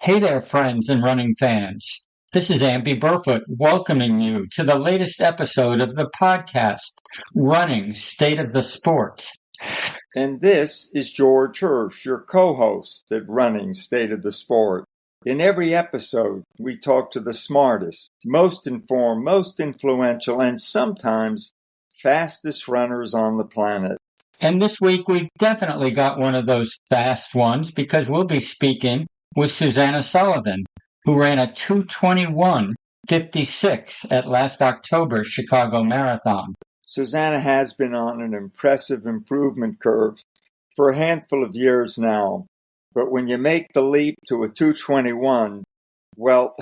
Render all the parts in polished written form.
Hey there, friends and running fans. This is Amby Burfoot welcoming you to the latest episode of the podcast, Running State of the Sport. And this is George Hirsch, your co-host at Running State of the Sport. In every episode, we talk to the smartest, most informed, most influential, and sometimes fastest runners on the planet. And this week, we've definitely got one of those fast ones because we'll be speaking with Susanna Sullivan, who ran a 2:21:56 at last October's Chicago Marathon. Susanna has been on an impressive improvement curve for a handful of years now. But when you make the leap to a 2:21, well,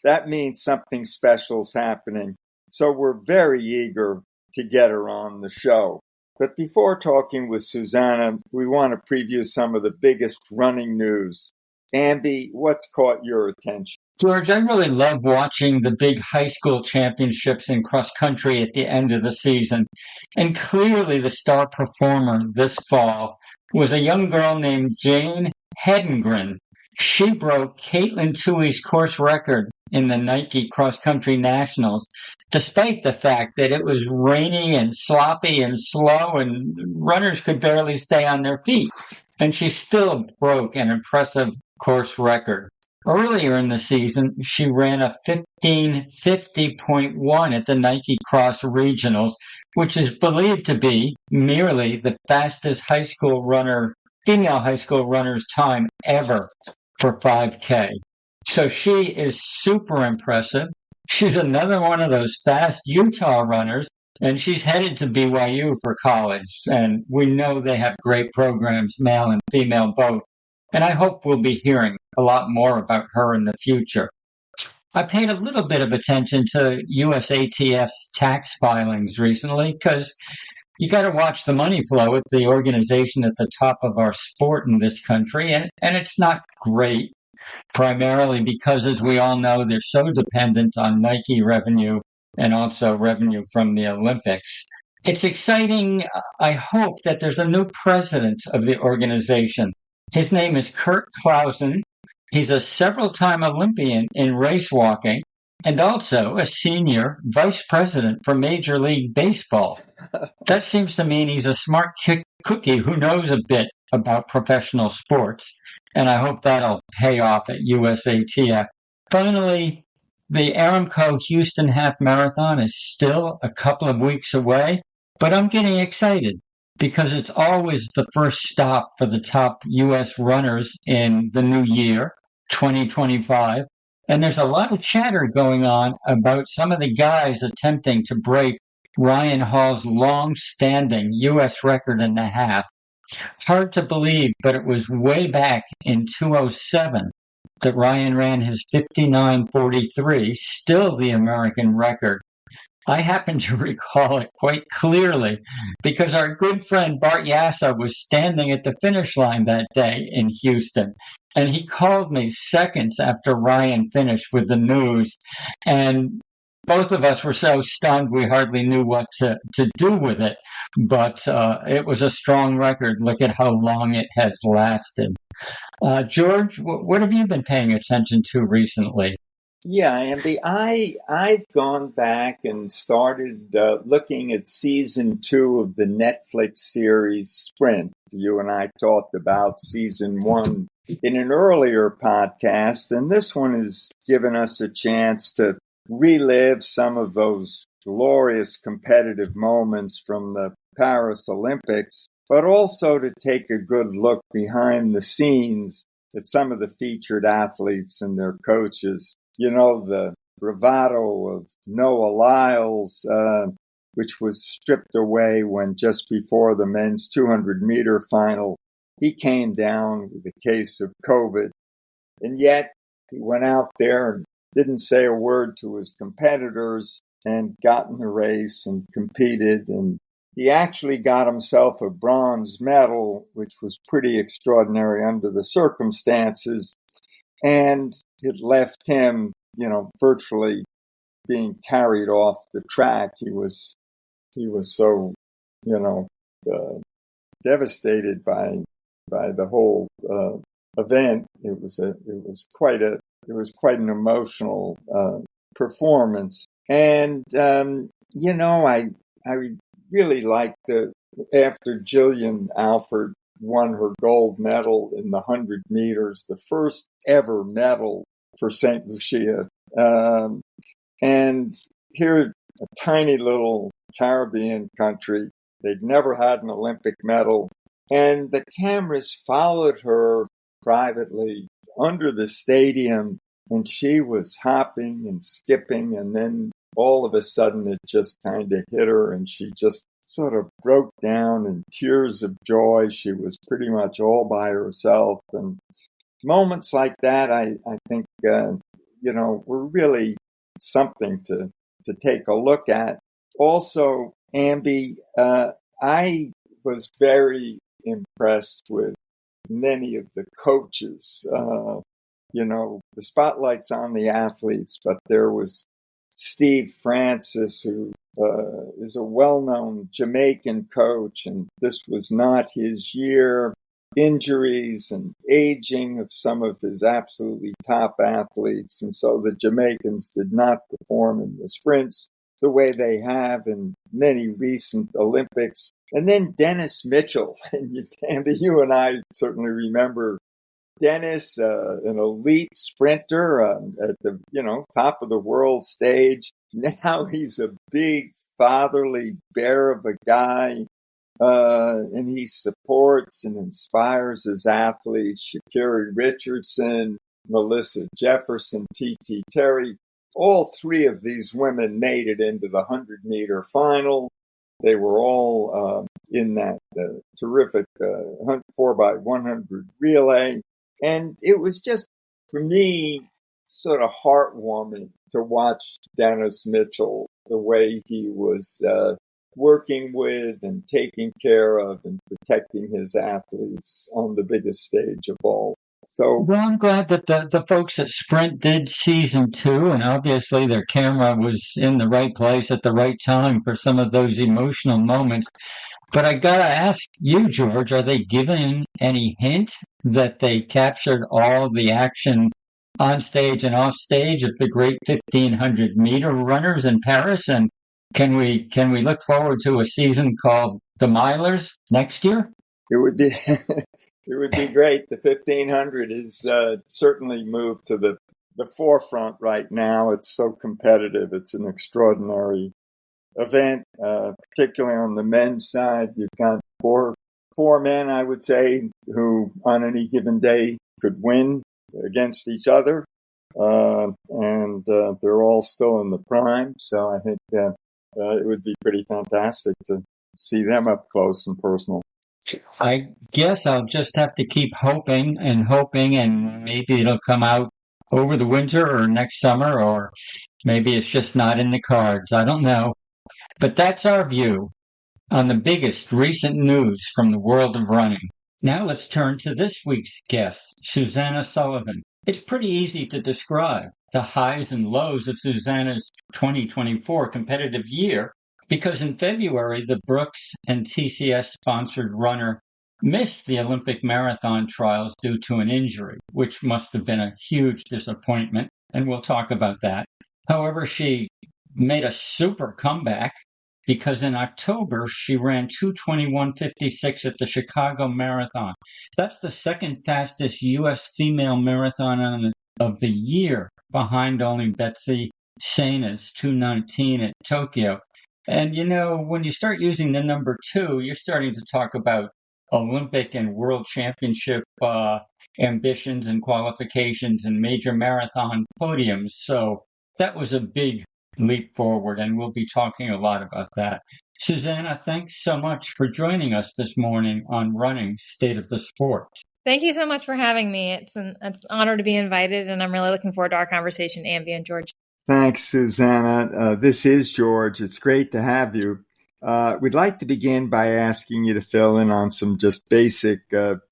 that means something special's happening. So we're very eager to get her on the show. But before talking with Susanna, we want to preview some of the biggest running news. Amby, what's caught your attention? George, I really love watching the big high school championships in cross country at the end of the season. And clearly the star performer this fall was a young girl named Jane Hedengren. She broke Caitlin Tuohy's course record in the Nike Cross Country Nationals, despite the fact that it was rainy and sloppy and slow and runners could barely stay on their feet. And she still broke an impressive course record. Earlier in the season, she ran a 15:50.1 at the Nike Cross Regionals, which is believed to be merely the fastest female high school runner's time ever for 5K. So she is super impressive. She's another one of those fast Utah runners, and she's headed to BYU for college. And we know they have great programs, male and female both. And I hope we'll be hearing a lot more about her in the future. I paid a little bit of attention to USATF's tax filings recently because you got to watch the money flow at the organization at the top of our sport in this country. And it's not great, primarily because, as we all know, they're so dependent on Nike revenue and also revenue from the Olympics. It's exciting. I hope that there's a new president of the organization. His name is Kurt Clausen. He's a several-time Olympian in race walking and also a senior vice president for Major League Baseball. That seems to mean he's a smart cookie who knows a bit about professional sports, and I hope that'll pay off at USATF. Finally, the Aramco Houston Half Marathon is still a couple of weeks away, but I'm getting excited because it's always the first stop for the top U.S. runners in the new year, 2025. And there's a lot of chatter going on about some of the guys attempting to break Ryan Hall's long-standing U.S. record in the half. Hard to believe, but it was way back in 2007 that Ryan ran his 59:43, still the American record. I happen to recall it quite clearly because our good friend Bart Yassa was standing at the finish line that day in Houston, and he called me seconds after Ryan finished with the news, and both of us were so stunned we hardly knew what to do with it, but it was a strong record. Look at how long it has lasted. George, what have you been paying attention to recently? Yeah, Amby, I've gone back and started looking at season 2 of the Netflix series Sprint. You and I talked about season 1 in an earlier podcast, and this one has given us a chance to relive some of those glorious competitive moments from the Paris Olympics, but also to take a good look behind the scenes at some of the featured athletes and their coaches. You know, the bravado of Noah Lyles, which was stripped away when just before the men's 200-meter final, he came down with a case of COVID. And yet he went out there and didn't say a word to his competitors and got in the race and competed. And he actually got himself a bronze medal, which was pretty extraordinary under the circumstances. And it left him, virtually being carried off the track. He was so, devastated by the whole event. It was quite an emotional performance. And I really liked after Jillian Alford won her gold medal in the 100 meters, the first ever medal for St. Lucia. And here, a tiny little Caribbean country, they'd never had an Olympic medal. And the cameras followed her privately under the stadium, and she was hopping and skipping. And then all of a sudden, it just kind of hit her, and she just sort of broke down in tears of joy. She was pretty much all by herself. And moments like that, I think, were really something to take a look at. Also, Amby, I was very impressed with many of the coaches. The spotlight's on the athletes, but there was Steve Francis, who is a well-known Jamaican coach, and this was not his year. Injuries and aging of some of his absolutely top athletes. And so the Jamaicans did not perform in the sprints the way they have in many recent Olympics. And then Dennis Mitchell, and you and I certainly remember Dennis, an elite sprinter at the top of the world stage. Now he's a big fatherly bear of a guy. And he supports and inspires his athletes, Sha'Carri Richardson, Melissa Jefferson, T.T. Terry. All three of these women made it into the 100-meter final. They were all in that terrific 4x100 relay. And it was just, for me, sort of heartwarming to watch Dennis Mitchell, the way he was working with and taking care of and protecting his athletes on the biggest stage of all. So, well, I'm glad that the folks at Sprint did season 2, and obviously their camera was in the right place at the right time for some of those emotional moments. But I gotta ask you, George, are they giving any hint that they captured all the action on stage and off stage of the great 1500 meter runners in Paris? And can we look forward to a season called the Milers next year? It would be it would be great. The 1500 is certainly moved to the forefront right now. It's so competitive. It's an extraordinary event, particularly on the men's side. You've got four men, I would say, who on any given day could win against each other. And they're all still in the prime. So I think it would be pretty fantastic to see them up close and personal. I guess I'll just have to keep hoping, and maybe it'll come out over the winter or next summer, or maybe it's just not in the cards. I don't know. But that's our view on the biggest recent news from the world of running. Now let's turn to this week's guest, Susanna Sullivan. It's pretty easy to describe the highs and lows of Susanna's 2024 competitive year, because in February, the Brooks and TCS-sponsored runner missed the Olympic marathon trials due to an injury, which must have been a huge disappointment, and we'll talk about that. However, she made a super comeback, because in October, she ran 2:21:56 at the Chicago Marathon. That's the second fastest U.S. female marathon of the year, behind only Betsy Sena's 2:19 at Tokyo. And, when you start using the number 2, you're starting to talk about Olympic and World Championship ambitions and qualifications and major marathon podiums. So that was a big leap forward, and we'll be talking a lot about that. Susanna, thanks so much for joining us this morning on Running State of the Sport. Thank you so much for having me. It's an honor to be invited, and I'm really looking forward to our conversation, Amby and George. Thanks, Susanna. This is George. It's great to have you. We'd like to begin by asking you to fill in on some just basic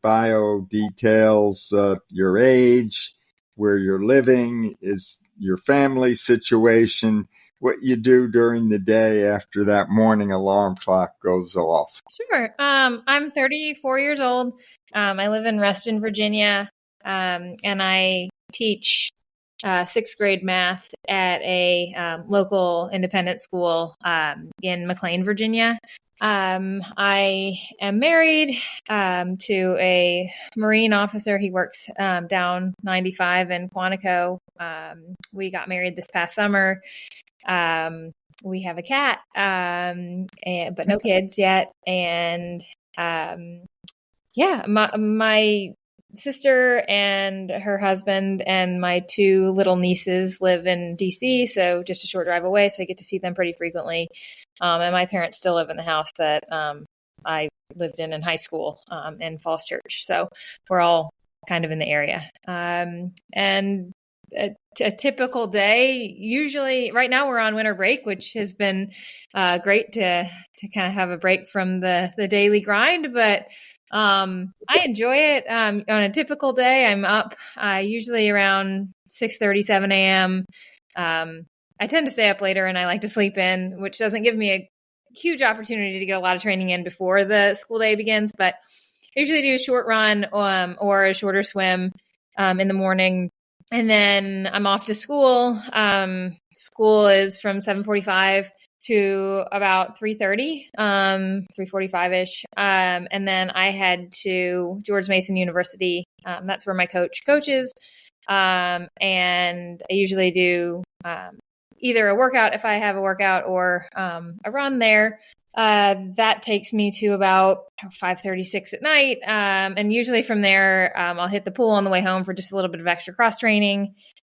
bio details, your age, where you're living, is your family situation, what you do during the day after that morning alarm clock goes off. Sure. I'm 34 years old. I live in Reston, Virginia. and I teach sixth grade math at a local independent school in McLean, Virginia. I am married to a Marine officer. He works down 95 in Quantico. We got married this past summer. We have a cat, but no kids yet. And my sister and her husband and my two little nieces live in DC, so just a short drive away. So I get to see them pretty frequently. And my parents still live in the house that I lived in high school in Falls Church. So we're all kind of in the area. And a typical day, usually right now we're on winter break, which has been great to kind of have a break from the daily grind, but I enjoy it. On a typical day, I'm up usually around 6:30, 7 a.m. I tend to stay up later and I like to sleep in, which doesn't give me a huge opportunity to get a lot of training in before the school day begins, but I usually do a short run or a shorter swim in the morning. And then I'm off to school. School is from 7:45 to about 3:30, 3:45-ish. And then I head to George Mason University. That's where my coach coaches. And I usually do either a workout if I have a workout or a run there. That takes me to about 5:36 at night. And usually from there, I'll hit the pool on the way home for just a little bit of extra cross training.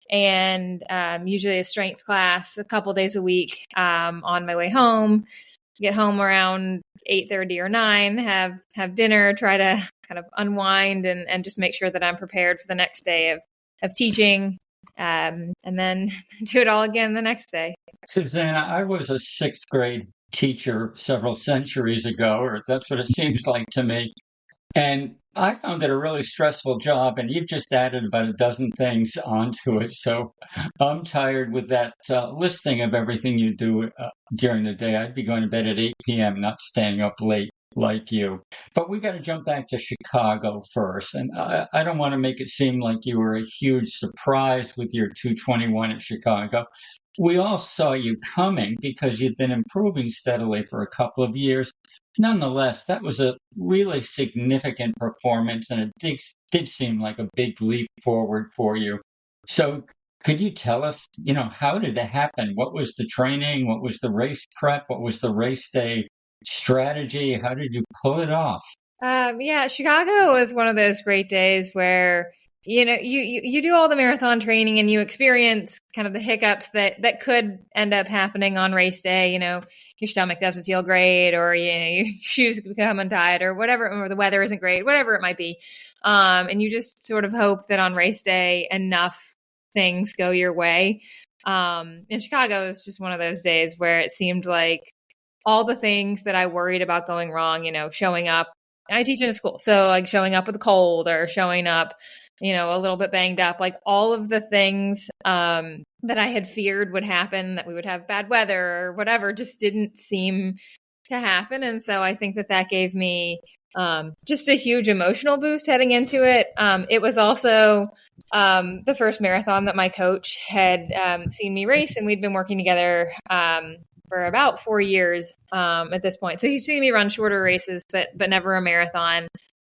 And usually a strength class a couple days a week on my way home. Get home around 8:30 or 9, have dinner, try to kind of unwind and just make sure that I'm prepared for the next day of teaching, and then do it all again the next day. Susanna, I was a sixth grade teacher several centuries ago, or that's what it seems like to me. And I found it a really stressful job, and you've just added about a dozen things onto it. So I'm tired with that listing of everything you do during the day. I'd be going to bed at 8 p.m., not staying up late like you. But we got to jump back to Chicago first. And I don't want to make it seem like you were a huge surprise with your 2:21 at Chicago. We all saw you coming because you'd been improving steadily for a couple of years. Nonetheless, that was a really significant performance, and it did seem like a big leap forward for you. So could you tell us, how did it happen? What was the training? What was the race prep? What was the race day strategy? How did you pull it off? Chicago was one of those great days where you do all the marathon training and you experience kind of the hiccups that could end up happening on race day. Your stomach doesn't feel great, or your shoes become untied, or whatever, or the weather isn't great, whatever it might be. And you just sort of hope that on race day enough things go your way. In Chicago, it's just one of those days where it seemed like all the things that I worried about going wrong, showing up. I teach in a school, so like showing up with a cold or showing up a little bit banged up, like all of the things that I had feared would happen, that we would have bad weather or whatever, just didn't seem to happen. And so I think that gave me just a huge emotional boost heading into it. It was also the first marathon that my coach had seen me race, and we'd been working together for about 4 years at this point. So he's seen me run shorter races, but never a marathon.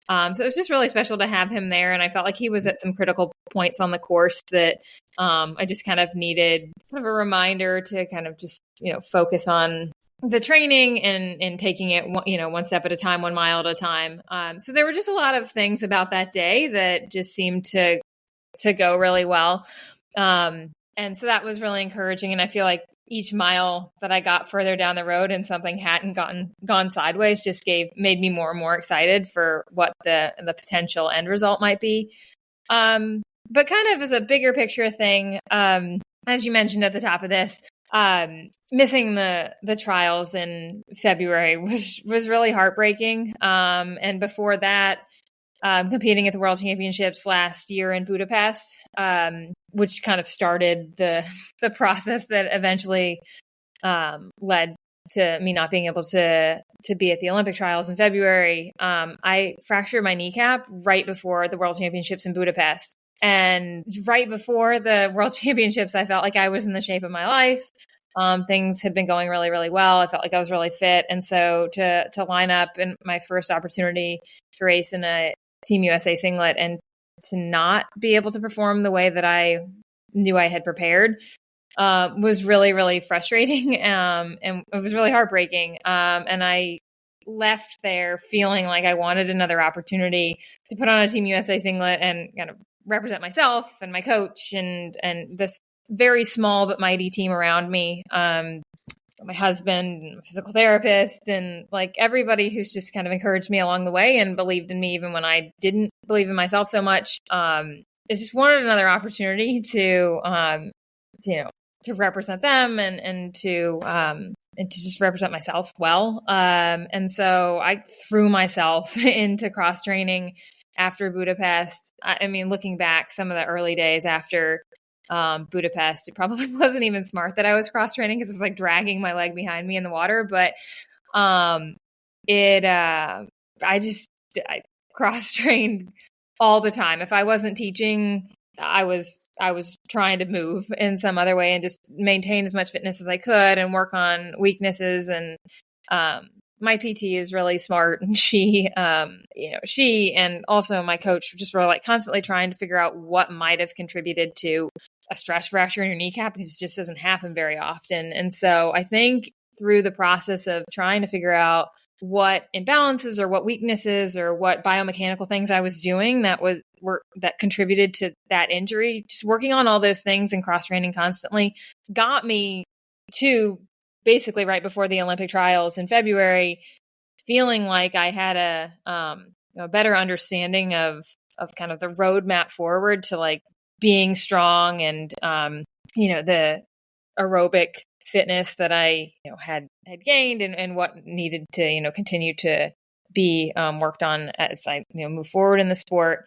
So it was just really special to have him there. And I felt like he was at some critical points on the course that I just kind of needed kind of a reminder to kind of just, focus on the training and taking it, one step at a time, 1 mile at a time. So there were just a lot of things about that day that just seemed to go really well. And so that was really encouraging. And I feel like each mile that I got further down the road and something hadn't gone sideways just made me more and more excited for what the potential end result might be. But kind of as a bigger picture thing, as you mentioned at the top of this, missing the trials in February was really heartbreaking. And before that, competing at the World Championships last year in Budapest, which kind of started the process that eventually led to me not being able to be at the Olympic trials in February, I fractured my kneecap right before the World Championships in Budapest. And right before the World Championships, I felt like I was in the shape of my life. Things had been going really, really well. I felt like I was really fit. And so to line up in my first opportunity to race in a Team USA singlet and to not be able to perform the way that I knew I had prepared was really, really frustrating. And it was really heartbreaking. And I left there feeling like I wanted another opportunity to put on a Team USA singlet and kind of represent myself and my coach and this very small but mighty team around me. My husband, physical therapist, and like everybody who's just kind of encouraged me along the way and believed in me even when I didn't believe in myself so much. I just wanted another opportunity to represent them and to just represent myself well. And so I threw myself into cross training after Budapest. I mean, looking back, some of the early days after Budapest, it probably wasn't even smart that I was cross training because it was like dragging my leg behind me in the water. But I cross trained all the time. If I wasn't teaching, I was trying to move in some other way and just maintain as much fitness as I could and work on weaknesses. And my PT is really smart, and she and also my coach just were like constantly trying to figure out what might have contributed to a stress fracture in your kneecap, because it just doesn't happen very often. And so I think through the process of trying to figure out what imbalances or what weaknesses or what biomechanical things I was doing that contributed to that injury, just working on all those things and cross training constantly got me to basically right before the Olympic trials in February, feeling like I had a better understanding of kind of the roadmap forward to like being strong and the aerobic fitness that I had gained and what needed to continue to be worked on as I move forward in the sport.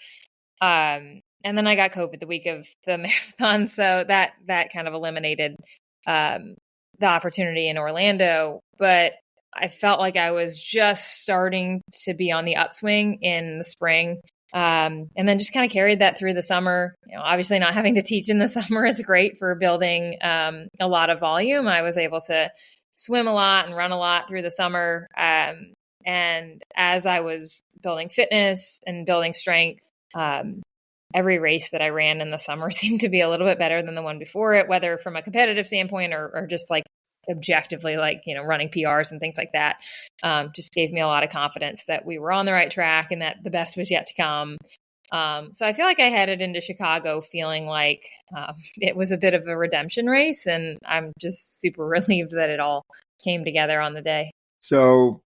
And then I got COVID the week of the marathon, so that kind of eliminated the opportunity in Orlando. But I felt like I was just starting to be on the upswing in the spring. And then just kind of carried that through the summer. Obviously not having to teach in the summer is great for building a lot of volume. I was able to swim a lot and run a lot through the summer. And as I was building fitness and building strength, every race that I ran in the summer seemed to be a little bit better than the one before it, whether from a competitive standpoint or just like objectively, like, running PRs and things like that. Just gave me a lot of confidence that we were on the right track and that the best was yet to come. So I feel like I headed into Chicago feeling like it was a bit of a redemption race, and I'm just super relieved that it all came together on the day. So,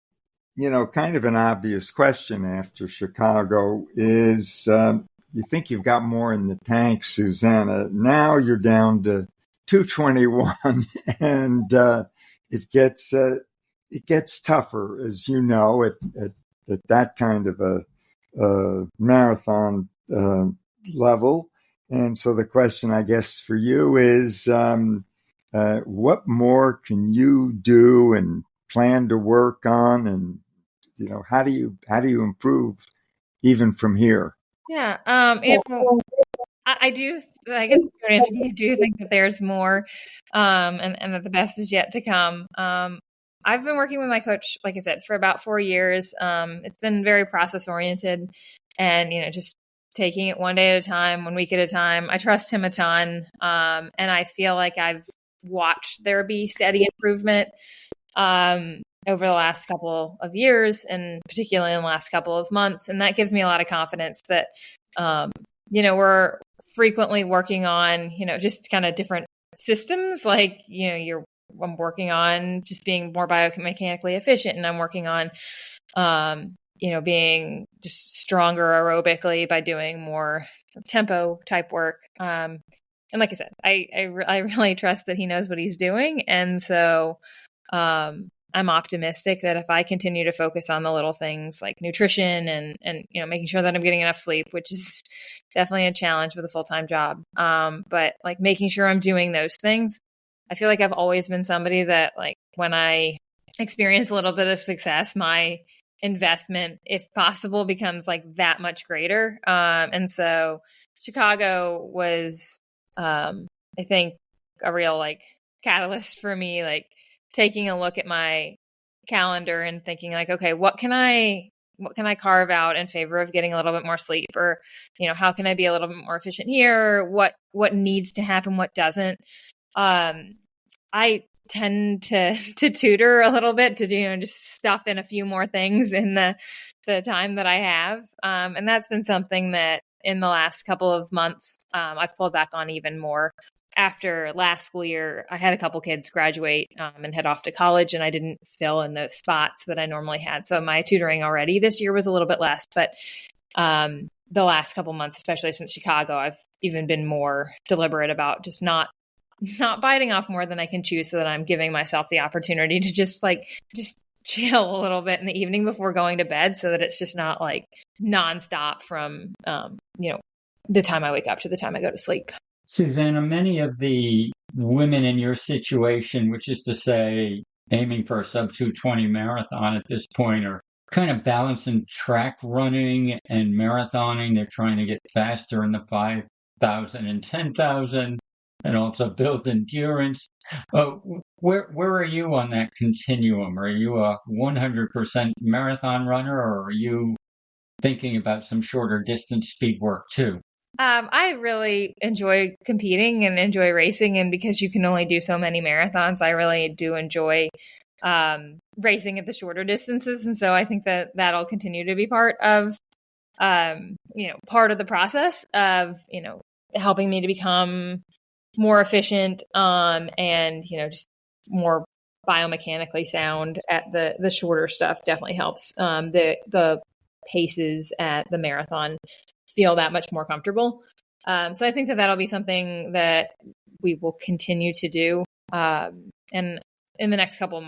kind of an obvious question after Chicago is, you think you've got more in the tank, Susanna. Now you're down to 221, and it gets tougher, as you know, at that kind of a marathon level. And so the question, I guess, for you is, what more can you do and plan to work on, and how do you improve even from here? Yeah, I do. I guess I do think that there's more, and that the best is yet to come. I've been working with my coach, like I said, for about 4 years. It's been very process oriented, and just taking it one day at a time, 1 week at a time. I trust him a ton, and I feel like I've watched there be steady improvement over the last couple of years, and particularly in the last couple of months, and that gives me a lot of confidence that we're frequently working on, just kind of different systems. Like, I'm working on just being more biomechanically efficient, and I'm working on, being just stronger aerobically by doing more tempo type work. And like I said, I really trust that he knows what he's doing. And so, I'm optimistic that if I continue to focus on the little things like nutrition and making sure that I'm getting enough sleep, which is definitely a challenge with a full-time job. But like making sure I'm doing those things, I feel like I've always been somebody that, like, when I experience a little bit of success, my investment, if possible, becomes like that much greater. And so Chicago was, I think, a real like catalyst for me, like taking a look at my calendar and thinking like, okay, what can I carve out in favor of getting a little bit more sleep, or, how can I be a little bit more efficient here? What needs to happen? What doesn't? I tend to tutor a little bit to, just stuff in a few more things in the time that I have. And that's been something that in the last couple of months, I've pulled back on even more. After last school year, I had a couple kids graduate and head off to college, and I didn't fill in those spots that I normally had. So my tutoring already this year was a little bit less, but the last couple months, especially since Chicago, I've even been more deliberate about just not biting off more than I can chew, so that I'm giving myself the opportunity to just chill a little bit in the evening before going to bed, so that it's just not like nonstop from, the time I wake up to the time I go to sleep. Susanna, many of the women in your situation, which is to say, aiming for a sub 220 marathon at this point, are kind of balancing track running and marathoning. They're trying to get faster in the 5,000 and 10,000 and also build endurance. Where are you on that continuum? Are you a 100% marathon runner, or are you thinking about some shorter distance speed work too? I really enjoy competing and enjoy racing, and because you can only do so many marathons, I really do enjoy racing at the shorter distances. And so I think that that'll continue to be part of the process of, helping me to become more efficient and, just more biomechanically sound at the shorter stuff. Definitely helps. The paces at the marathon feel that much more comfortable. So I think that that'll be something that we will continue to do. And in the next couple of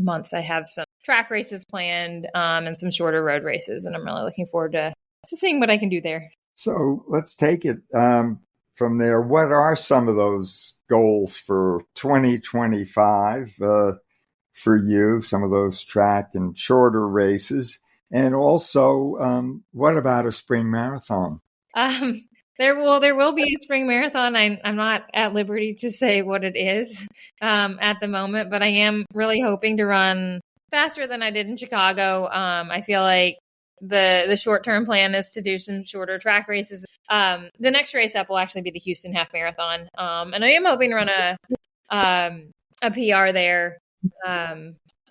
months, I have some track races planned and some shorter road races. And I'm really looking forward to seeing what I can do there. So let's take it from there. What are some of those goals for 2025 for you, some of those track and shorter races? And also, what about a spring marathon? There will be a spring marathon. I'm not at liberty to say what it is at the moment, but I am really hoping to run faster than I did in Chicago. I feel like the short-term plan is to do some shorter track races. The next race up will actually be the Houston Half Marathon, and I am hoping to run a PR there.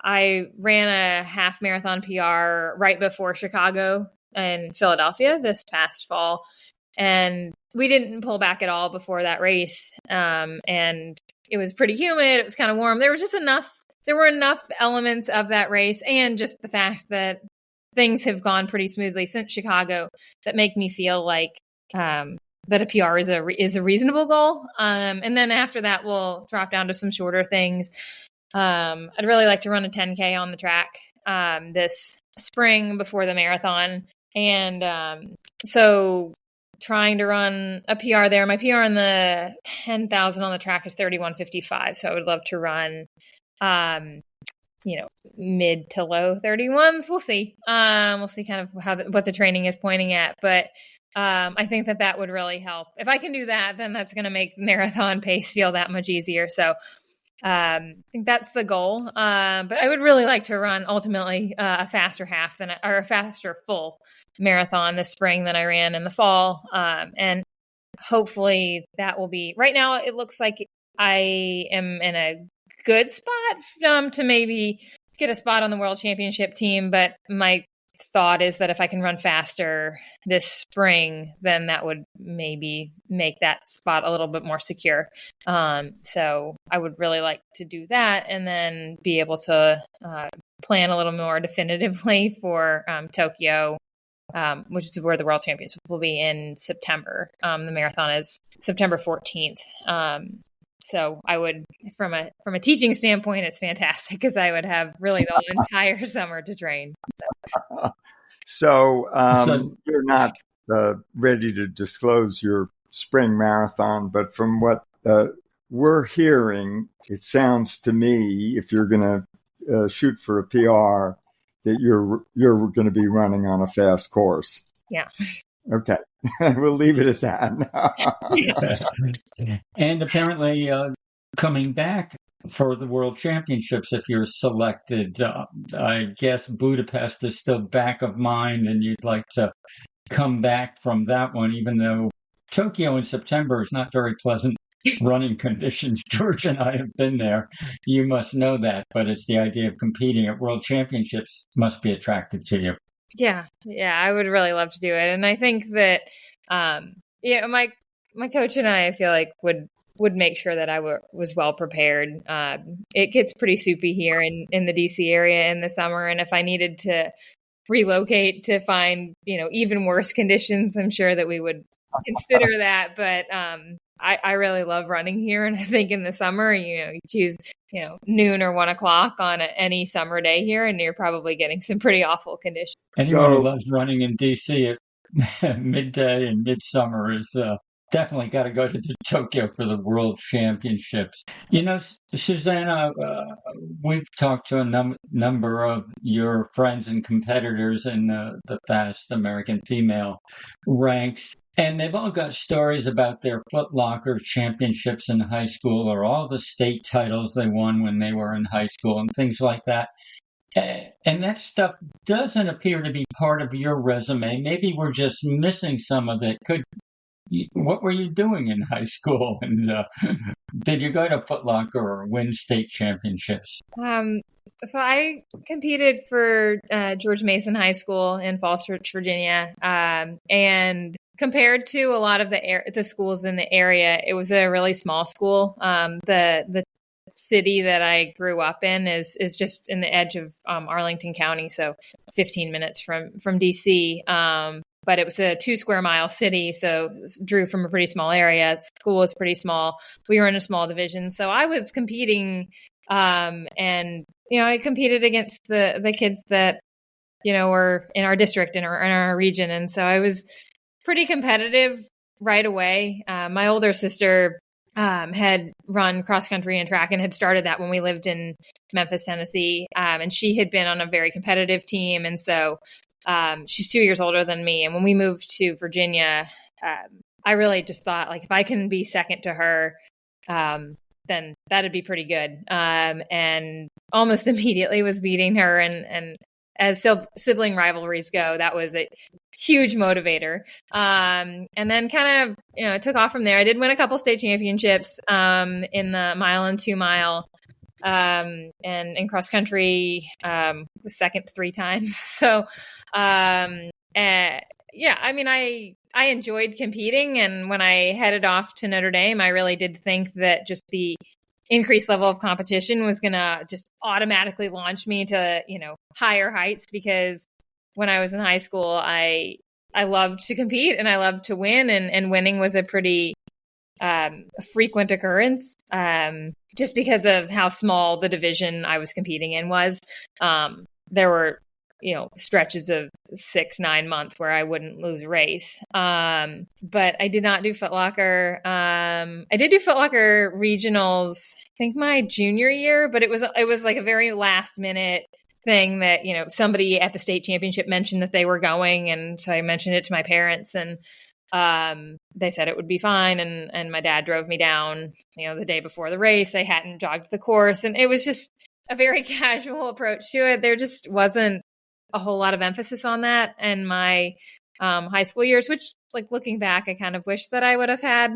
I ran a half marathon PR right before Chicago and Philadelphia this past fall, and we didn't pull back at all before that race. And it was pretty humid. It was kind of warm. There were enough elements of that race, and just the fact that things have gone pretty smoothly since Chicago, that make me feel like that a PR is a reasonable goal. And then after that, we'll drop down to some shorter things. I'd really like to run a 10K on the track this spring before the marathon. And so trying to run a PR there. My PR on the 10,000 on the track is 31:55. So I would love to run, mid to low 31s. We'll see. We'll see kind of what the training is pointing at. But I think that would really help. If I can do that, then that's going to make marathon pace feel that much easier. So I think that's the goal. But I would really like to run ultimately a faster half or a faster full marathon this spring than I ran in the fall. And hopefully that will be, right now it looks like I am in a good spot to maybe get a spot on the world championship team. But my thought is that if I can run faster this spring, then that would maybe make that spot a little bit more secure. So I would really like to do that, and then be able to plan a little more definitively for Tokyo, which is where the world championship will be in September. The marathon is September 14th. So I would, from a teaching standpoint, it's fantastic because I would have really the entire summer to train. So you're not ready to disclose your spring marathon, but from what we're hearing, it sounds to me, if you're going to shoot for a PR, that you're going to be running on a fast course. Yeah. Okay. We'll leave it at that. And apparently coming back for the World Championships, if you're selected, I guess Budapest is still back of mind and you'd like to come back from that one, even though Tokyo in September is not very pleasant running conditions. George and I have been there. You must know that, but it's the idea of competing at World Championships must be attractive to you. Yeah, I would really love to do it, and I think that, my coach and I feel like would make sure that I was well prepared. It gets pretty soupy here in the DC area in the summer, and if I needed to relocate to find even worse conditions, I'm sure that we would consider that. But I really love running here, and I think in the summer, you choose noon or 1 o'clock on any summer day here, and you're probably getting some pretty awful conditions. Anyone who loves running in DC at midday and midsummer is definitely got to go to Tokyo for the World Championships. Susanna, we've talked to a number of your friends and competitors in the fast American female ranks, and they've all got stories about their Foot Locker championships in high school or all the state titles they won when they were in high school and things like that. And that stuff doesn't appear to be part of your resume. Maybe we're just missing some of it. What were you doing in high school? And did you go to Foot Locker or win state championships? So I competed for George Mason High School in Falls Church, Virginia. And compared to a lot of the schools in the area, it was a really small school. The city that I grew up in is just in the edge of Arlington County, so 15 minutes from DC. But it was a 2 square mile city, so drew from a pretty small area. School is pretty small. We were in a small division, so I was competing, and I competed against the kids that were in our district in our region, and so I was pretty competitive right away. My older sister had run cross country and track and had started that when we lived in Memphis, Tennessee. And she had been on a very competitive team. And so she's 2 years older than me. And when we moved to Virginia, I really just thought, like, if I can be second to her, then that'd be pretty good. And almost immediately was beating her. And as sibling rivalries go, that was a huge motivator. And then kind of, took off from there. I did win a couple state championships in the mile and 2 mile, and in cross country, was second 3 times. So, I enjoyed competing. And when I headed off to Notre Dame, I really did think that just the increased level of competition was going to just automatically launch me to, higher heights, because when I was in high school, I loved to compete and I loved to win, and winning was a pretty frequent occurrence, just because of how small the division I was competing in was. There were, stretches of 6-9 months where I wouldn't lose a race. But I did not do Foot Locker. I did do Foot Locker regionals, I think my junior year, but it was like a very last minute thing that, somebody at the state championship mentioned that they were going. And so I mentioned it to my parents, and they said it would be fine. And my dad drove me down, the day before the race. I hadn't jogged the course, and it was just a very casual approach to it. There just wasn't a whole lot of emphasis on that in my high school years, which, like, looking back, I kind of wish that I would have had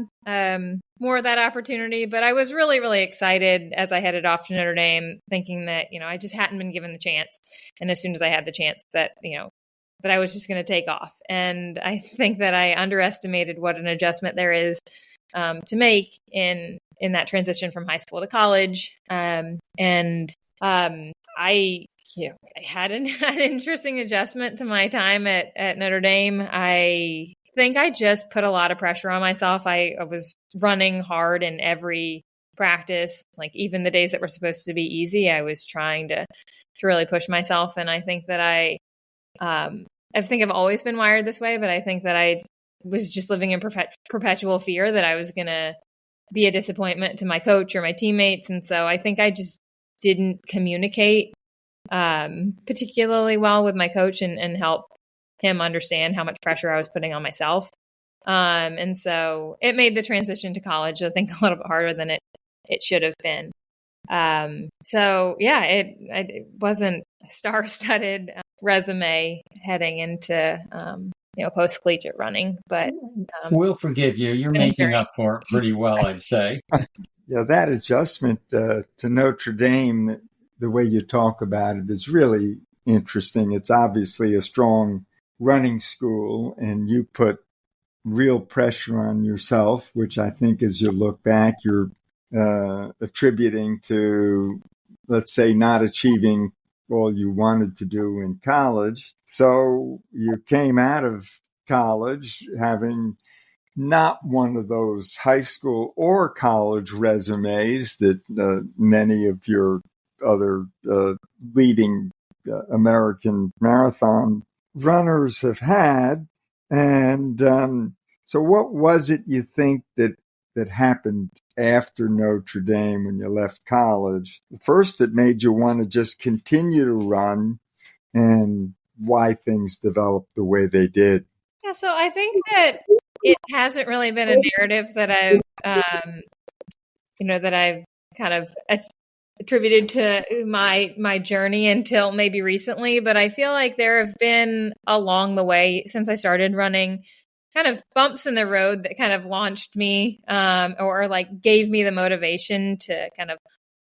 more of that opportunity. But I was really, really excited as I headed off to Notre Dame, thinking that, I just hadn't been given the chance. And as soon as I had the chance, that, that I was just going to take off. And I think that I underestimated what an adjustment there is to make in that transition from high school to college. I had an interesting adjustment to my time at Notre Dame. I think I just put a lot of pressure on myself. I was running hard in every practice, like even the days that were supposed to be easy. I was trying to really push myself. And I think that I think I've always been wired this way, but I think that I was just living in perpetual fear that I was going to be a disappointment to my coach or my teammates. And so I think I just didn't communicate particularly well with my coach and help him understand how much pressure I was putting on myself. And so it made the transition to college, I think, a little bit harder than it should have been. So yeah, it wasn't a star-studded resume heading into, post-collegiate running, but we'll forgive you. You're making up for it pretty well, I'd say. Yeah, that adjustment to Notre Dame, the way you talk about it, is really interesting. It's obviously a strong running school, and you put real pressure on yourself, which I think as you look back, you're attributing to, let's say, not achieving all you wanted to do in college. So you came out of college having not one of those high school or college resumes that many of your other leading American marathon runners have had. And so what was it you think that happened after Notre Dame when you left college? First, that made you want to just continue to run, and why things developed the way they did? Yeah, so I think that it hasn't really been a narrative that I've kind of attributed to my journey until maybe recently. But I feel like there have been along the way since I started running kind of bumps in the road that kind of launched me, or like gave me the motivation to kind of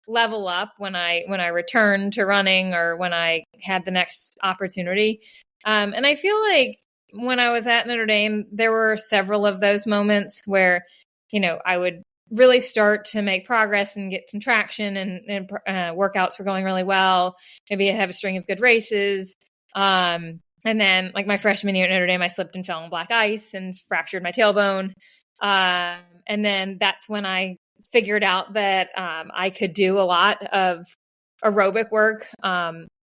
level up when I returned to running or when I had the next opportunity. And I feel like when I was at Notre Dame, there were several of those moments where, I would really start to make progress and get some traction, and workouts were going really well. Maybe I'd have a string of good races. And then, like my freshman year at Notre Dame, I slipped and fell on black ice and fractured my tailbone. And then that's when I figured out that I could do a lot of aerobic work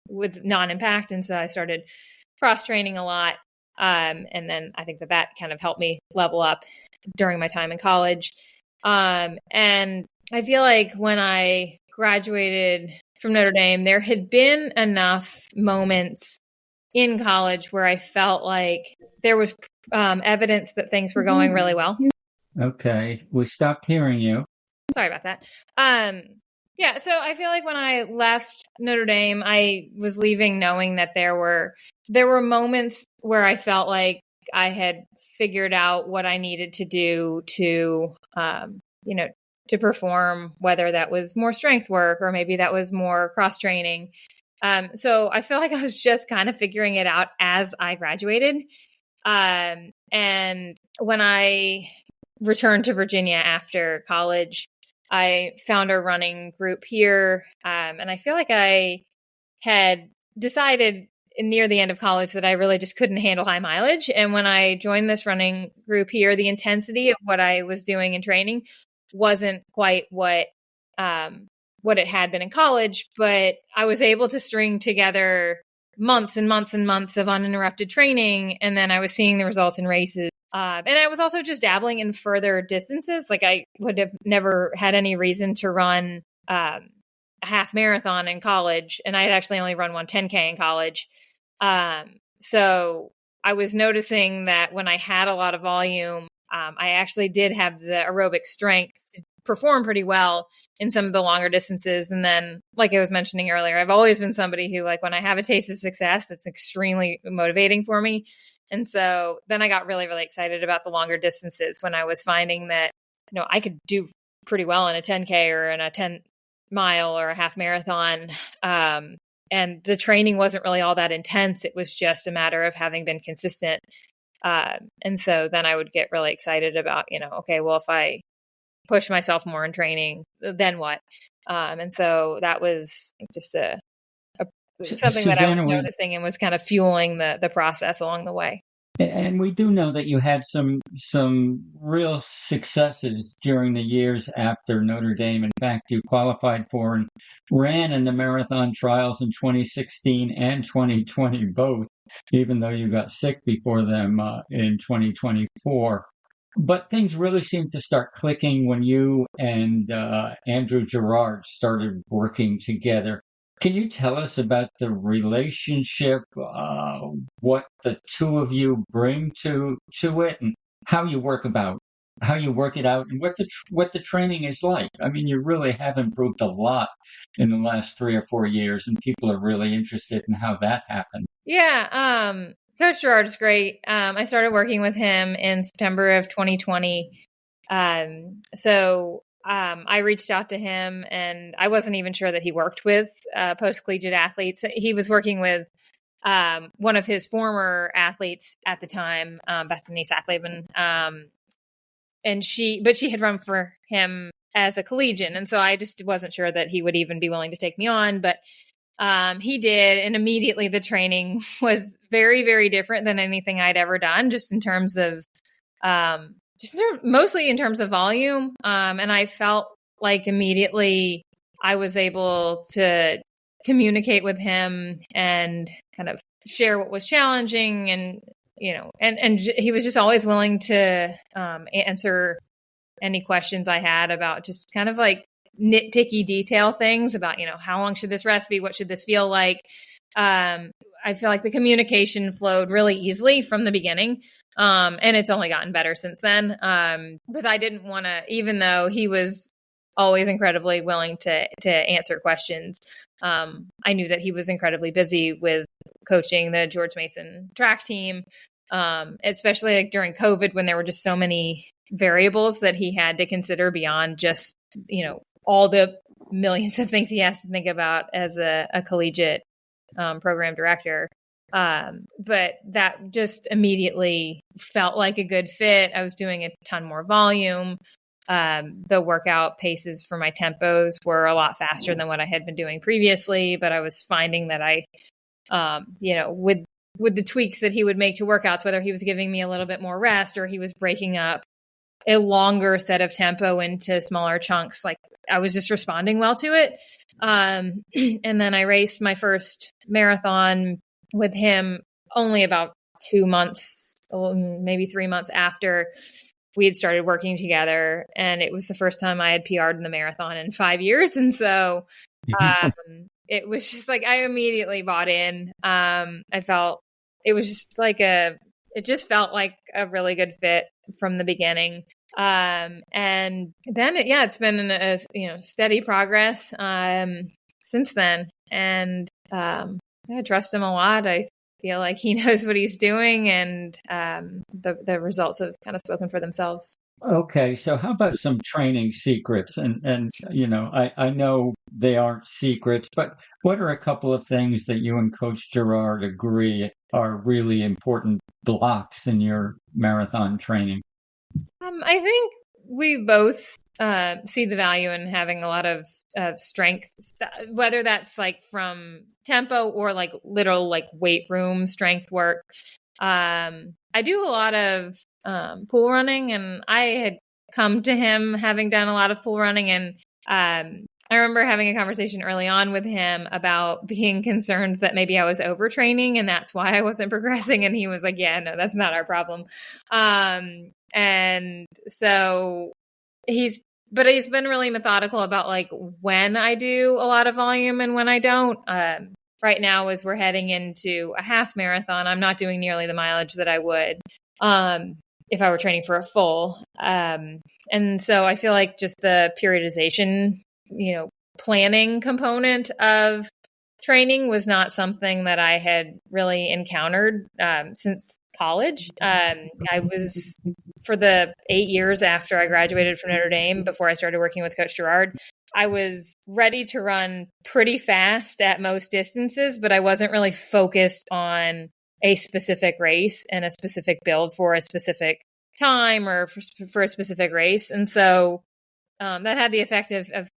with non-impact. And so I started cross-training a lot. And then I think that kind of helped me level up during my time in college. And I feel like when I graduated from Notre Dame, there had been enough moments in college where I felt like there was evidence that things were going really well. Okay, we stopped hearing you. Sorry about that. Yeah, so I feel like when I left Notre Dame, I was leaving knowing that there were moments where I felt like I had figured out what I needed to do to, to perform, whether that was more strength work or maybe that was more cross training. So I feel like I was just kind of figuring it out as I graduated. And when I returned to Virginia after college, I found a running group here. And I feel like I had decided near the end of college that I really just couldn't handle high mileage. And when I joined this running group here, the intensity of what I was doing in training wasn't quite what it had been in college, but I was able to string together months and months and months of uninterrupted training. And then I was seeing the results in races. And I was also just dabbling in further distances. Like I would have never had any reason to run a half marathon in college. And I had actually only run one 10K in college. So I was noticing that when I had a lot of volume, I actually did have the aerobic strength to perform pretty well in some of the longer distances. And then, like I was mentioning earlier, I've always been somebody who, like, when I have a taste of success, that's extremely motivating for me. And so then I got really, really excited about the longer distances when I was finding that, I could do pretty well in a 10K or in a 10 mile or a half marathon. And the training wasn't really all that intense. It was just a matter of having been consistent. And so then I would get really excited about, okay, well, if I push myself more in training, then what? And so that was just something that I was noticing and was kind of fueling the process along the way. And we do know that you had some real successes during the years after Notre Dame. In fact, you qualified for and ran in the marathon trials in 2016 and 2020 both, even though you got sick before them in 2024. But things really seemed to start clicking when you and Andrew Gerard started working together. Can you tell us about the relationship, what the two of you bring to it, and how you work it out, and what the training is like? I mean, you really have improved a lot in the last 3 or 4 years, and people are really interested in how that happened. Yeah, Coach Gerard's great. I started working with him in September of 2020. I reached out to him, and I wasn't even sure that he worked with post-collegiate athletes. He was working with one of his former athletes at the time, Bethany Sullivan, but she had run for him as a collegian, and so I just wasn't sure that he would even be willing to take me on. But he did, and immediately the training was very, very different than anything I'd ever done, just in terms of mostly in terms of volume. And I felt like immediately I was able to communicate with him and kind of share what was challenging, and and he was just always willing to answer any questions I had about just kind of like nitpicky detail things about, how long should this rest be? What should this feel like? I feel like the communication flowed really easily from the beginning. And it's only gotten better since then. Because I didn't want to, even though he was always incredibly willing to answer questions, I knew that he was incredibly busy with coaching the George Mason track team, especially like during COVID, when there were just so many variables that he had to consider beyond just, all the millions of things he has to think about as a collegiate program director. But that just immediately felt like a good fit. I was doing a ton more volume. The workout paces for my tempos were a lot faster than what I had been doing previously, but I was finding that with the tweaks that he would make to workouts, whether he was giving me a little bit more rest or he was breaking up a longer set of tempo into smaller chunks, like I was just responding well to it. And then I raced my first marathon with him only about 2 months, maybe 3 months after we had started working together. And it was the first time I had PR'd in the marathon in 5 years. And so it was just like, I immediately bought in. I felt it was just like it just felt like a really good fit from the beginning. And then it's been a steady progress since then. And I trust him a lot. I feel like he knows what he's doing, and the results have kind of spoken for themselves. Okay, so how about some training secrets? And I know they aren't secrets, but what are a couple of things that you and Coach Gerard agree are really important blocks in your marathon training? I think we both see the value in having a lot of strength, whether that's like from tempo or like literal like weight room strength work. I do a lot of pool running, and I had come to him having done a lot of pool running, and I remember having a conversation early on with him about being concerned that maybe I was overtraining and that's why I wasn't progressing. And he was like, yeah, no, that's not our problem. And so he's been really methodical about like when I do a lot of volume and when I don't. Right now, as we're heading into a half marathon, I'm not doing nearly the mileage that I would if I were training for a full. And so I feel like just the periodization, planning component of training was not something that I had really encountered since college. I was, for the 8 years after I graduated from Notre Dame, before I started working with Coach Gerard, I was ready to run pretty fast at most distances, but I wasn't really focused on a specific race and a specific build for a specific time or for a specific race. And so that had the effect of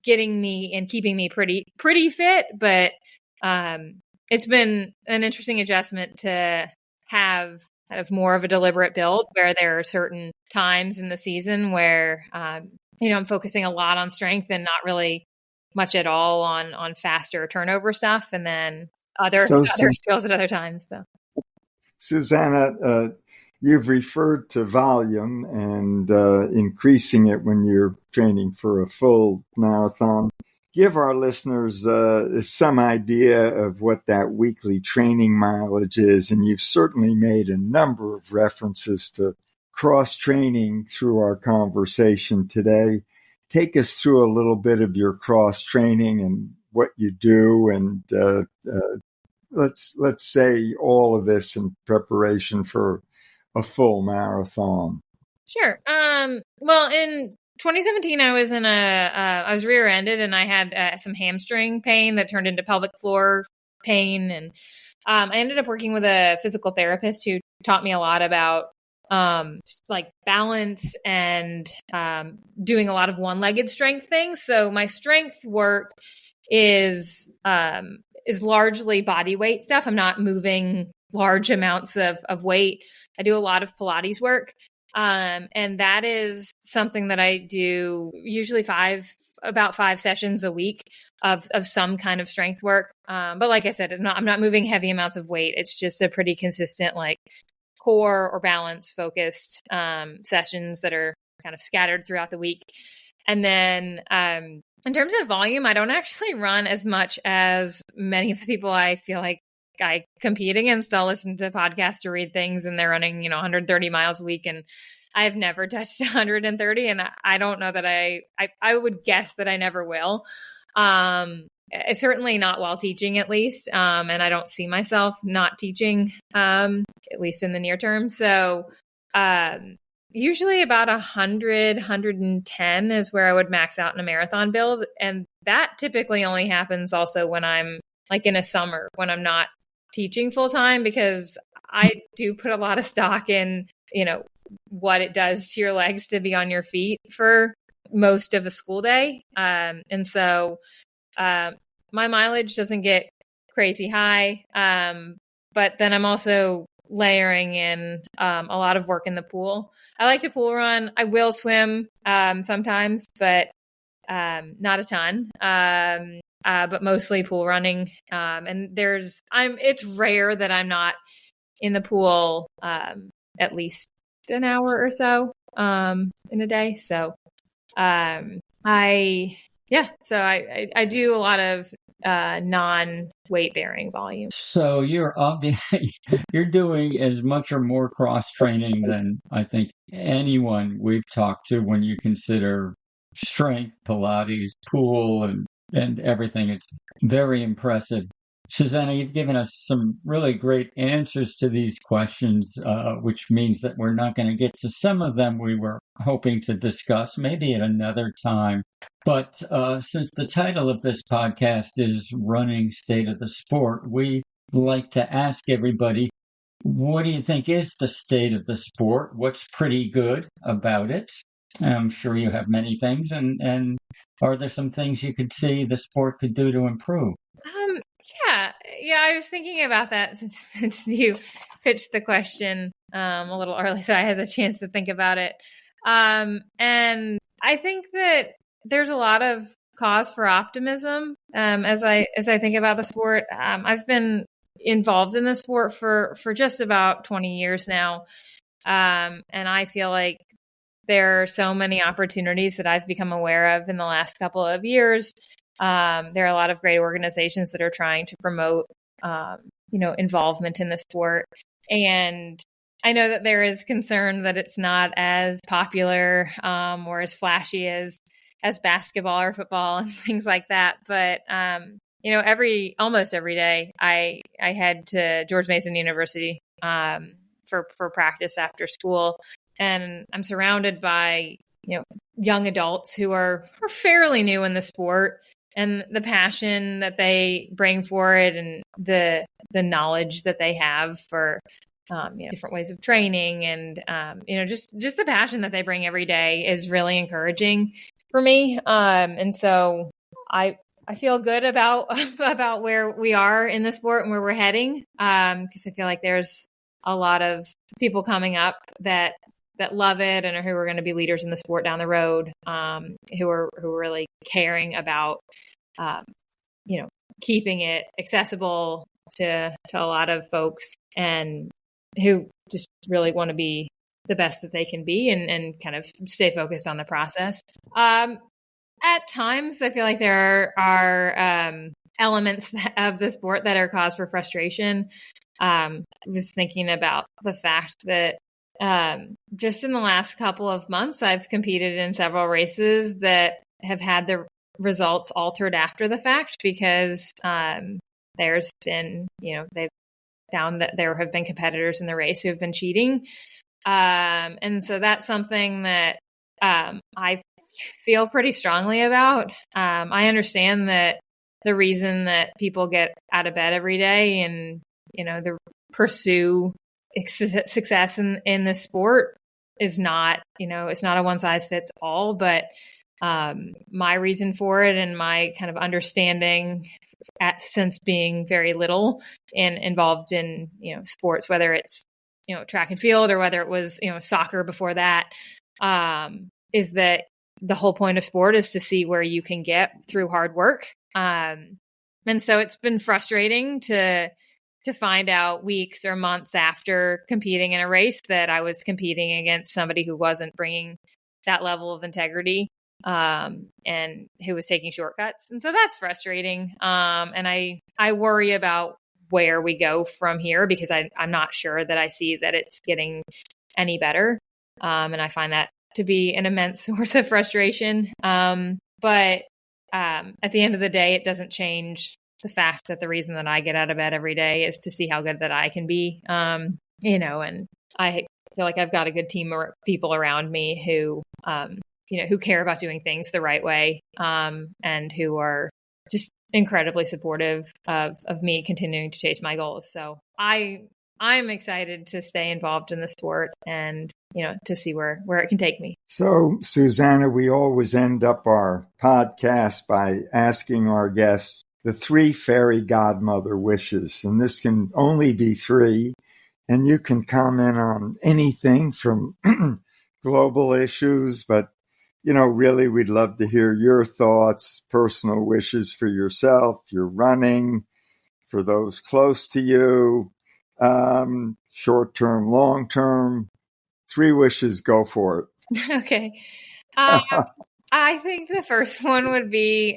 getting me and keeping me pretty fit. But it's been an interesting adjustment to have kind of more of a deliberate build where there are certain times in the season where I'm focusing a lot on strength and not really much at all on faster turnover stuff, and then other skills at other times. So, Susanna, you've referred to volume and increasing it when you're training for a full marathon. give our listeners some idea of what that weekly training mileage is. And you've certainly made a number of references to cross-training through our conversation today. Take us through a little bit of your cross-training and what you do, and let's say all of this in preparation for a full marathon. Sure. Well, in 2017, I was I was rear-ended, and I had some hamstring pain that turned into pelvic floor pain, and I ended up working with a physical therapist who taught me a lot about like balance and doing a lot of one-legged strength things. So my strength work is largely body weight stuff. I'm not moving large amounts of weight. I do a lot of Pilates work. And that is something that I do usually about 5 sessions a week of some kind of strength work. But like I said, I'm not moving heavy amounts of weight. It's just a pretty consistent, like core or balance focused, sessions that are kind of scattered throughout the week. And then, in terms of volume, I don't actually run as much as many of the people I feel like I compete against. I'll listen to podcasts or read things, and they're running, 130 miles a week, and I've never touched 130. And I don't know that I would guess that I never will. Certainly not while teaching, at least. And I don't see myself not teaching, at least in the near term. So, usually about 100, 110 is where I would max out in a marathon build. And that typically only happens also when I'm like in a summer, when I'm not teaching full time, because I do put a lot of stock in, what it does to your legs to be on your feet for most of a school day. And so my mileage doesn't get crazy high. But then I'm also layering in a lot of work in the pool. I like to pool run. I will swim sometimes, but not a ton. But mostly pool running. And it's rare that I'm not in the pool at least an hour or so in a day. So I do a lot of non-weight bearing volume. So you're obviously you're doing as much or more cross training than I think anyone we've talked to when you consider strength, Pilates, pool, and everything. It's very impressive. Susanna, you've given us some really great answers to these questions, which means that we're not going to get to some of them we were hoping to discuss, maybe at another time. But since the title of this podcast is Running State of the Sport, we like to ask everybody, what do you think is the state of the sport? What's pretty good about it? I'm sure you have many things. And are there some things you could see the sport could do to improve? Yeah. I was thinking about that since you pitched the question a little early, so I had a chance to think about it. And I think that there's a lot of cause for optimism as I think about the sport. I've been involved in the sport for just about 20 years now, and I feel like there are so many opportunities that I've become aware of in the last couple of years. There are a lot of great organizations that are trying to promote, involvement in the sport. And I know that there is concern that it's not as popular or as flashy as basketball or football and things like that. But, almost every day I head to George Mason University for practice after school. And I'm surrounded by, young adults who are fairly new in the sport, and the passion that they bring for it, and the knowledge that they have for different ways of training, and just the passion that they bring every day is really encouraging for me. And so I feel good about where we are in the sport and where we're heading, because I feel like there's a lot of people coming up that love it and who are going to be leaders in the sport down the road, who are really caring about, keeping it accessible to a lot of folks, and who just really want to be the best that they can be and kind of stay focused on the process. At times, I feel like there are elements of the sport that are cause for frustration. I was thinking about the fact that just in the last couple of months, I've competed in several races that have had the results altered after the fact because there's been, they've found that there have been competitors in the race who have been cheating. And so that's something that I feel pretty strongly about. I understand that the reason that people get out of bed every day and, they pursue success in this sport is not, it's not a one size fits all, but my reason for it and my kind of understanding since being very little and involved in, sports, whether it's, track and field or whether it was, soccer before that, is that the whole point of sport is to see where you can get through hard work. And so it's been frustrating to find out weeks or months after competing in a race that I was competing against somebody who wasn't bringing that level of integrity, and who was taking shortcuts. And so that's frustrating. And I worry about where we go from here because I'm not sure that I see that it's getting any better. And I find that to be an immense source of frustration. But at the end of the day, it doesn't change the fact that the reason that I get out of bed every day is to see how good that I can be, and I feel like I've got a good team of people around me who, who care about doing things the right way, and who are just incredibly supportive of me continuing to chase my goals. So I'm excited to stay involved in the sport and, to see where it can take me. So, Susanna, we always end up our podcast by asking our guests the 3 fairy godmother wishes. And this can only be 3. And you can comment on anything from global issues, but, really we'd love to hear your thoughts, personal wishes for yourself, your running, for those close to you, short-term, long-term. 3 wishes, go for it. Okay. I think the first one would be,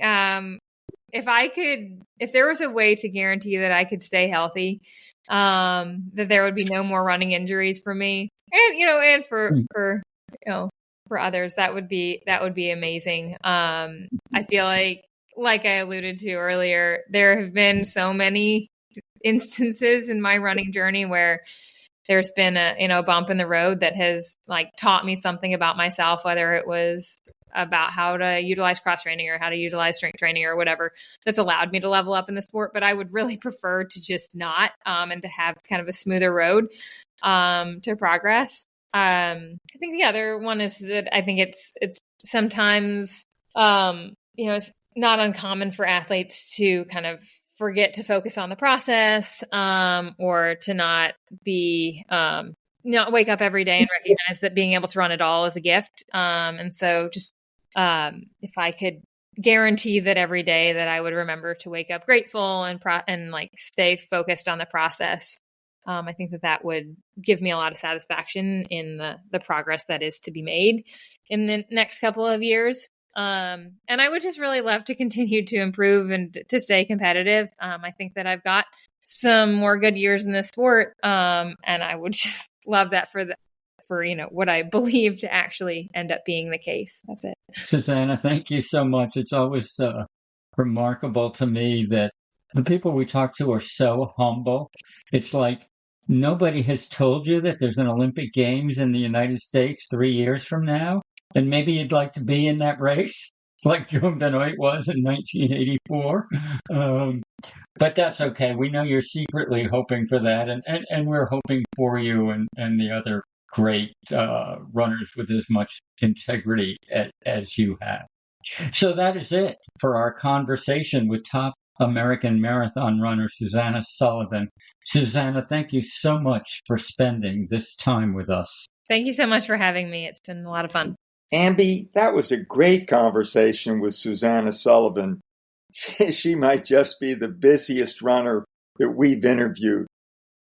if there was a way to guarantee that I could stay healthy, that there would be no more running injuries for me and for others, that would be amazing. I feel like I alluded to earlier, there have been so many instances in my running journey where there's been a bump in the road that has taught me something about myself, whether it was about how to utilize cross training or how to utilize strength training or whatever, that's allowed me to level up in the sport. But I would really prefer to just not, and to have kind of a smoother road to progress. I think the other one is that I think it's sometimes, it's not uncommon for athletes to kind of forget to focus on the process, or to not be, not wake up every day and recognize that being able to run at all is a gift. And so just, if I could guarantee that every day that I would remember to wake up grateful and stay focused on the process, I think that would give me a lot of satisfaction in the progress that is to be made in the next couple of years. And I would just really love to continue to improve and to stay competitive. I think that I've got some more good years in this sport. And I would just love that for what I believe to actually end up being the case. That's it. Susanna, thank you so much. It's always remarkable to me that the people we talk to are so humble. It's like nobody has told you that there's an Olympic Games in the United States 3 years from now, and maybe you'd like to be in that race, like Joan Benoit was in 1984. But that's okay. We know you're secretly hoping for that, and we're hoping for you and the other great runners with as much integrity as you have. So that is it for our conversation with top American marathon runner Susanna Sullivan. Susanna, thank you so much for spending this time with us. Thank you so much for having me. It's been a lot of fun. Amby, that was a great conversation with Susanna Sullivan. She might just be the busiest runner that we've interviewed,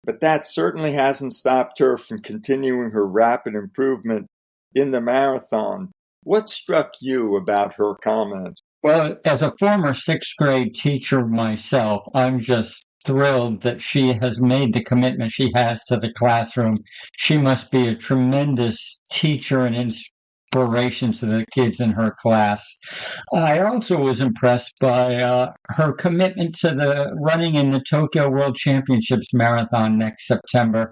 but that certainly hasn't stopped her from continuing her rapid improvement in the marathon. What struck you about her comments? Well, as a former sixth grade teacher myself, I'm just thrilled that she has made the commitment she has to the classroom. She must be a tremendous teacher and inspiration to the kids in her class. I also was impressed by her commitment to the running in the Tokyo World Championships marathon next September.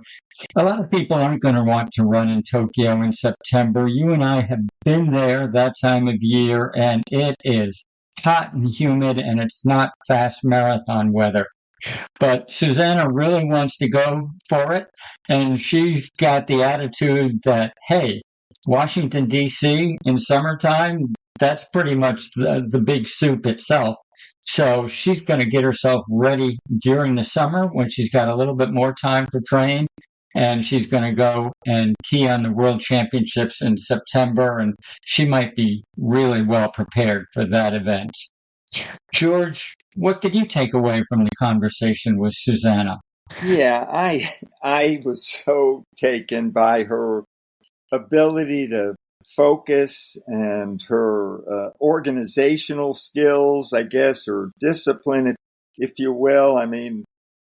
A lot of people aren't going to want to run in Tokyo in September. You and I have been there that time of year, and it is hot and humid, and it's not fast marathon weather. But Susanna really wants to go for it, and she's got the attitude that, hey, Washington, D.C. in summertime, that's pretty much the big soup itself. So she's going to get herself ready during the summer when she's got a little bit more time to train. And she's going to go and key on the World Championships in September, and she might be really well prepared for that event. George, what did you take away from the conversation with Susanna? Yeah, I was so taken by her ability to focus and her organizational skills, I guess, or discipline, if you will. I mean,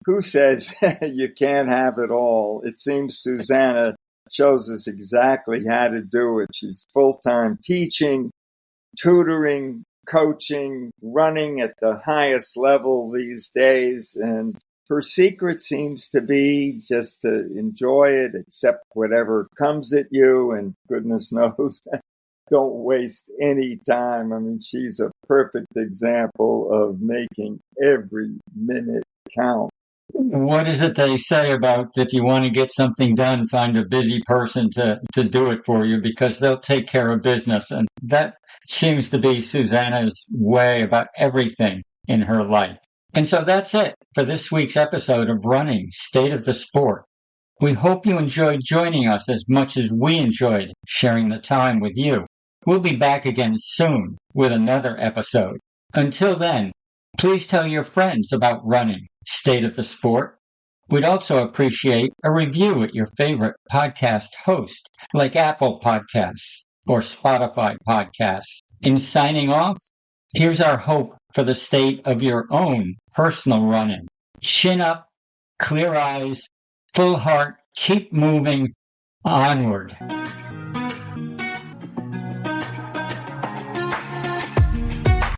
who says you can't have it all? It seems Susanna shows us exactly how to do it. She's full-time teaching, tutoring, coaching, running at the highest level these days. And her secret seems to be just to enjoy it, accept whatever comes at you, and goodness knows, don't waste any time. I mean, she's a perfect example of making every minute count. What is it they say about if you want to get something done, find a busy person to do it for you, because they'll take care of business. And that seems to be Susanna's way about everything in her life. And so that's it for this week's episode of Running, State of the Sport. We hope you enjoyed joining us as much as we enjoyed sharing the time with you. We'll be back again soon with another episode. Until then, please tell your friends about Running, State of the Sport. We'd also appreciate a review at your favorite podcast host, like Apple Podcasts or Spotify Podcasts. In signing off, here's our hope for the state of your own personal running. Chin up, clear eyes, full heart, keep moving onward.